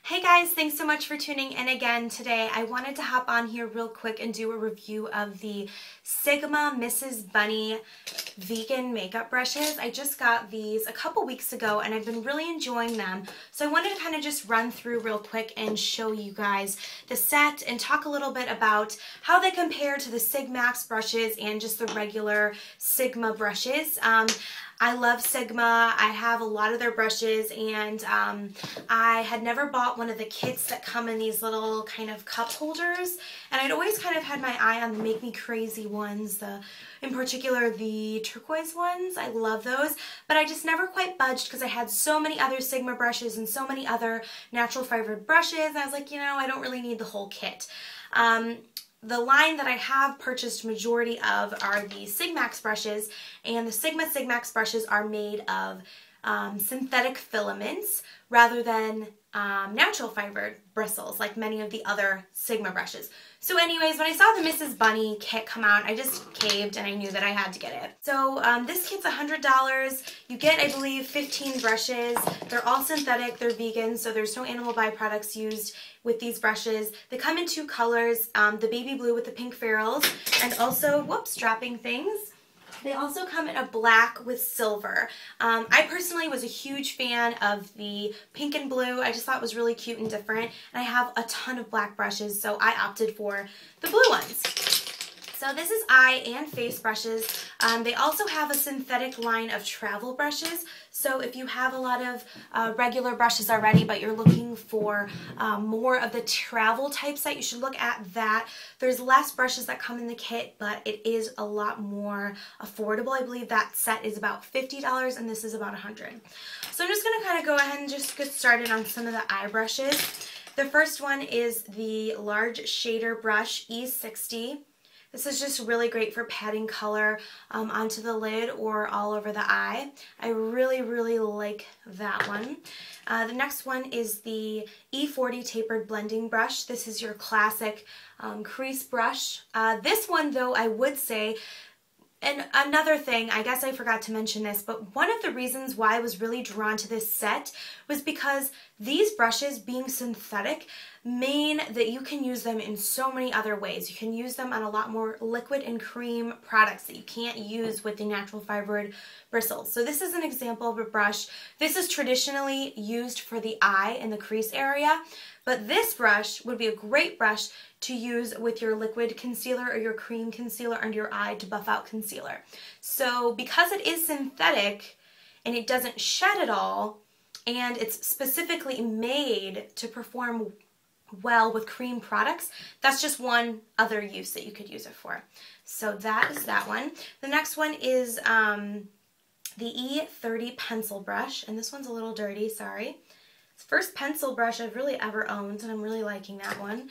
Hey guys, thanks so much for tuning in again today. I wanted to hop on here real quick and do a review of the Sigma Mrs. Bunny vegan makeup brushes. I just got these a couple weeks ago and I've been really enjoying them. So I wanted to kind of just run through real quick and show you guys the set and talk a little bit about how they compare to the Sigmax brushes and just the regular Sigma brushes. I love Sigma. I have a lot of their brushes, and I had never bought one of the kits that come in these little kind of cup holders, and I'd always kind of had my eye on the Make Me Crazy ones, in particular the turquoise ones. I love those, but I just never quite budged because I had so many other Sigma brushes and so many other natural fibered brushes, and I was like, you know, I don't really need the whole kit. The line that I have purchased majority of are the Sigmax brushes, and the Sigmax brushes are made of synthetic filaments rather than natural fibered bristles like many of the other Sigma brushes. So anyways, when I saw the Mrs. Bunny kit come out, I just caved and I knew that I had to get it. So this kit's $100. You get, I believe, 15 brushes. They're all synthetic, they're vegan, so there's no animal byproducts used with these brushes. They come in two colors, the baby blue with the pink ferrules, and also, whoops, dropping things. They also come in a black with silver. I personally was a huge fan of the pink and blue. I just thought it was really cute and different. And I have a ton of black brushes, so I opted for the blue ones. So this is eye and face brushes. They also have a synthetic line of travel brushes. So if you have a lot of regular brushes already, but you're looking for more of the travel type set, you should look at that. There's less brushes that come in the kit, but it is a lot more affordable. I believe that set is about $50 and this is about $100. So I'm just going to kind of go ahead and just get started on some of the eye brushes. The first one is the large shader brush E60. This is just really great for patting color onto the lid or all over the eye. I really, really like that one. The next one is the E40 Tapered Blending Brush. This is your classic crease brush. This one, though, I would say, and another thing, I guess I forgot to mention this, but one of the reasons why I was really drawn to this set was because these brushes, being synthetic, mean that you can use them in so many other ways. You can use them on a lot more liquid and cream products that you can't use with the natural fibered bristles. So this is an example of a brush. This is traditionally used for the eye and the crease area, but this brush would be a great brush to use with your liquid concealer or your cream concealer under your eye to buff out concealer. So because it is synthetic and it doesn't shed at all, and it's specifically made to perform well with cream products, that's just one other use that you could use it for. So that is that one. The next one is the E30 pencil brush, and this one's a little dirty, sorry. It's the first pencil brush I've really ever owned, and I'm really liking that one.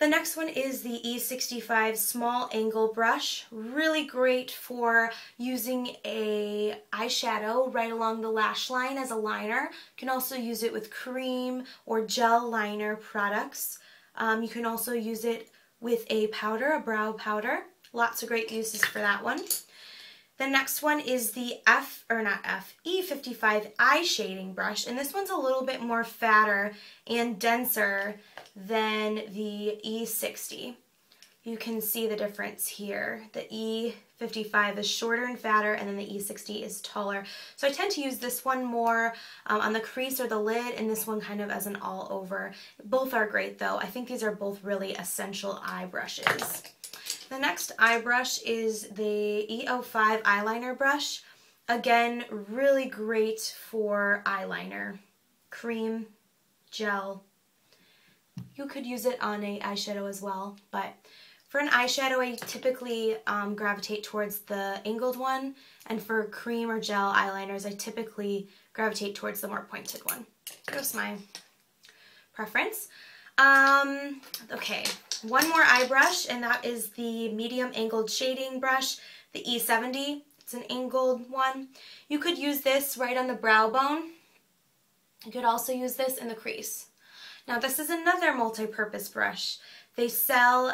The next one is the E65 small angle brush. Really great for using a eyeshadow right along the lash line as a liner. You can also use it with cream or gel liner products. You can also use it with a powder, a brow powder. Lots of great uses for that one. The next one is the E55 eye shading brush, and this one's a little bit more fatter and denser than the E60. You can see the difference here. The E55 is shorter and fatter, and then the E60 is taller. So I tend to use this one more on the crease or the lid, and this one kind of as an all over. Both are great though. I think these are both really essential eye brushes. The next eye brush is the E05 eyeliner brush. Again, really great for eyeliner, cream, gel. You could use it on an eyeshadow as well, but for an eyeshadow I typically gravitate towards the angled one, and for cream or gel eyeliners I typically gravitate towards the more pointed one. That's my preference. Okay, one more eye brush, and that is the medium angled shading brush, the E70. It's an angled one. You could use this right on the brow bone. You could also use this in the crease. Now this is another multi-purpose brush. They sell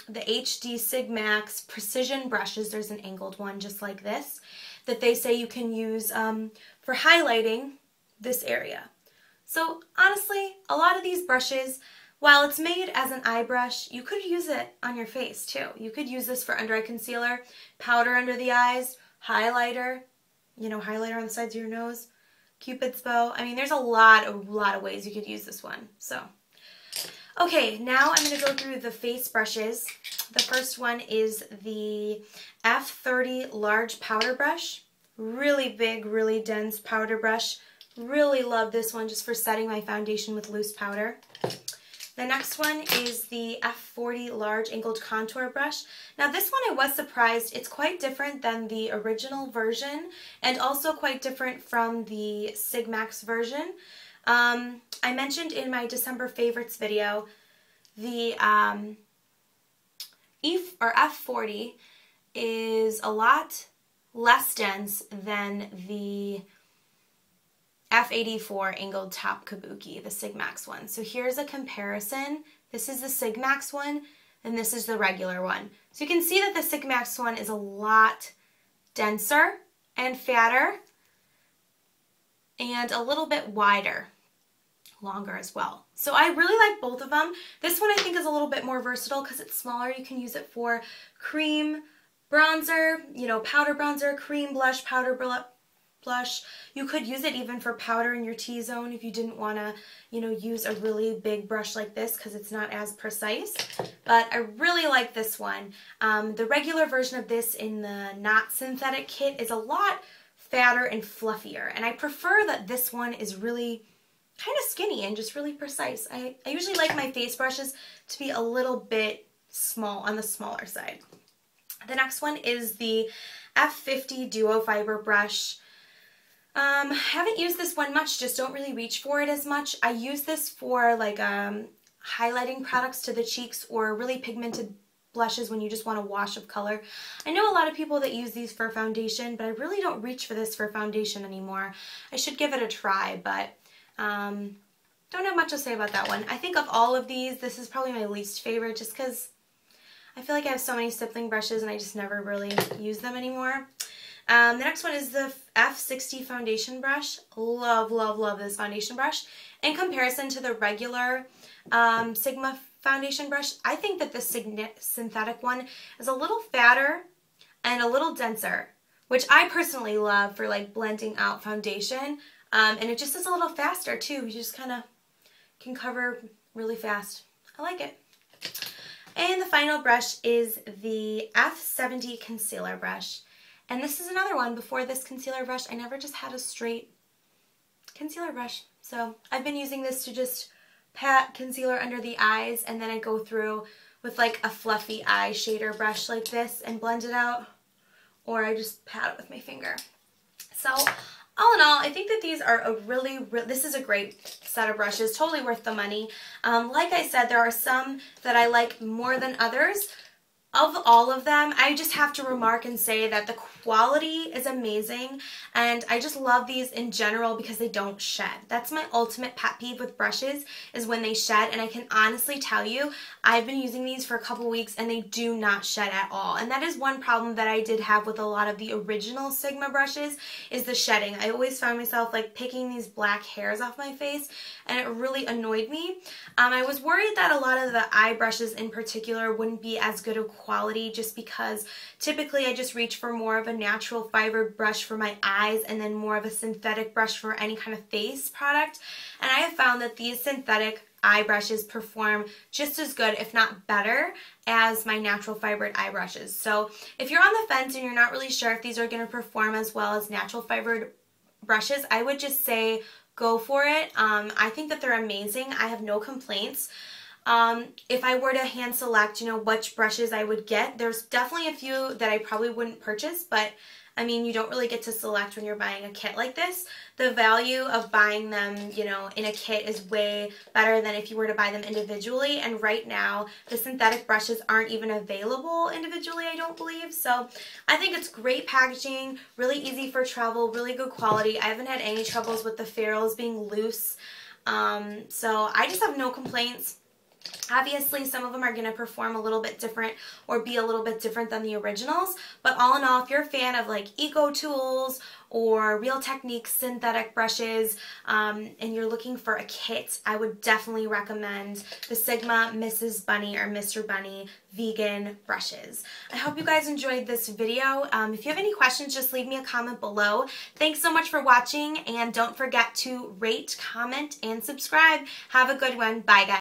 the HD Sigmax precision brushes. There's an angled one just like this that they say you can use for highlighting this area. So honestly, a lot of these brushes, while it's made as an eye brush, you could use it on your face too. You could use this for under eye concealer, powder under the eyes, highlighter, you know, highlighter on the sides of your nose, Cupid's bow. I mean, there's a lot of ways you could use this one. So, okay, now I'm going to go through the face brushes. The first one is the F30 large powder brush. Really big, really dense powder brush. Really love this one just for setting my foundation with loose powder. The next one is the F40 large angled contour brush. Now this one I was surprised. It's quite different than the original version and also quite different from the Sigmax version. I mentioned in my December favorites video the F40 is a lot less dense than the F84 angled top kabuki, the Sigmax one. So here's a comparison. This is the Sigmax one, and this is the regular one. So you can see that the Sigmax one is a lot denser and fatter and a little bit wider, longer as well. So I really like both of them. This one I think is a little bit more versatile because it's smaller. You can use it for cream bronzer, you know, powder bronzer, cream blush, powder blush. You could use it even for powder in your T-zone if you didn't want to, you know, use a really big brush like this because it's not as precise. But I really like this one. The regular version of this in the not synthetic kit is a lot fatter and fluffier, and I prefer that this one is really kind of skinny and just really precise. I usually like my face brushes to be a little bit small, on the smaller side. The next one is the F50 Duo Fiber Brush. Haven't used this one much, just don't really reach for it as much. I use this for like highlighting products to the cheeks or really pigmented blushes when you just want a wash of color. I know a lot of people that use these for foundation, but I really don't reach for this for foundation anymore. I should give it a try, but don't have much to say about that one. I think of all of these, this is probably my least favorite just because I feel like I have so many stippling brushes and I just never really use them anymore. The next one is the F60 Foundation Brush. Love, love, love this foundation brush. In comparison to the regular Sigma foundation brush, I think that the synthetic one is a little fatter and a little denser, which I personally love for like blending out foundation. And it just is a little faster too. You just kind of can cover really fast. I like it. And the final brush is the F70 Concealer Brush. And this is another one. Before this concealer brush, I never just had a straight concealer brush. So I've been using this to just pat concealer under the eyes, and then I go through with like a fluffy eye shader brush like this and blend it out, or I just pat it with my finger. So all in all, I think that these are a this is a great set of brushes, totally worth the money. Like I said, there are some that I like more than others. Of all of them, I just have to remark and say that the quality is amazing, and I just love these in general because they don't shed. That's my ultimate pet peeve with brushes, is when they shed, and I can honestly tell you, I've been using these for a couple weeks and they do not shed at all. And that is one problem that I did have with a lot of the original Sigma brushes, is the shedding. I always found myself like picking these black hairs off my face, and it really annoyed me. I was worried that a lot of the eye brushes in particular wouldn't be as good of quality, just because typically I just reach for more of a natural fiber brush for my eyes and then more of a synthetic brush for any kind of face product. And I have found that these synthetic eye brushes perform just as good, if not better, as my natural fibered eye brushes. So if you're on the fence and you're not really sure if these are going to perform as well as natural fibered brushes, I would just say go for it. I think that they're amazing. I have no complaints. If I were to hand select, you know, which brushes I would get, there's definitely a few that I probably wouldn't purchase, but I mean, you don't really get to select when you're buying a kit like this. The value of buying them, you know, in a kit is way better than if you were to buy them individually. And right now, the synthetic brushes aren't even available individually, I don't believe. So I think it's great packaging, really easy for travel, really good quality. I haven't had any troubles with the ferrules being loose. So I just have no complaints. Obviously, some of them are going to perform a little bit different or be a little bit different than the originals, but all in all, if you're a fan of like Eco Tools or Real Techniques synthetic brushes, and you're looking for a kit, I would definitely recommend the Sigma Mrs. Bunny or Mr. Bunny vegan brushes. I hope you guys enjoyed this video. If you have any questions, just leave me a comment below. Thanks so much for watching, and don't forget to rate, comment, and subscribe. Have a good one. Bye, guys.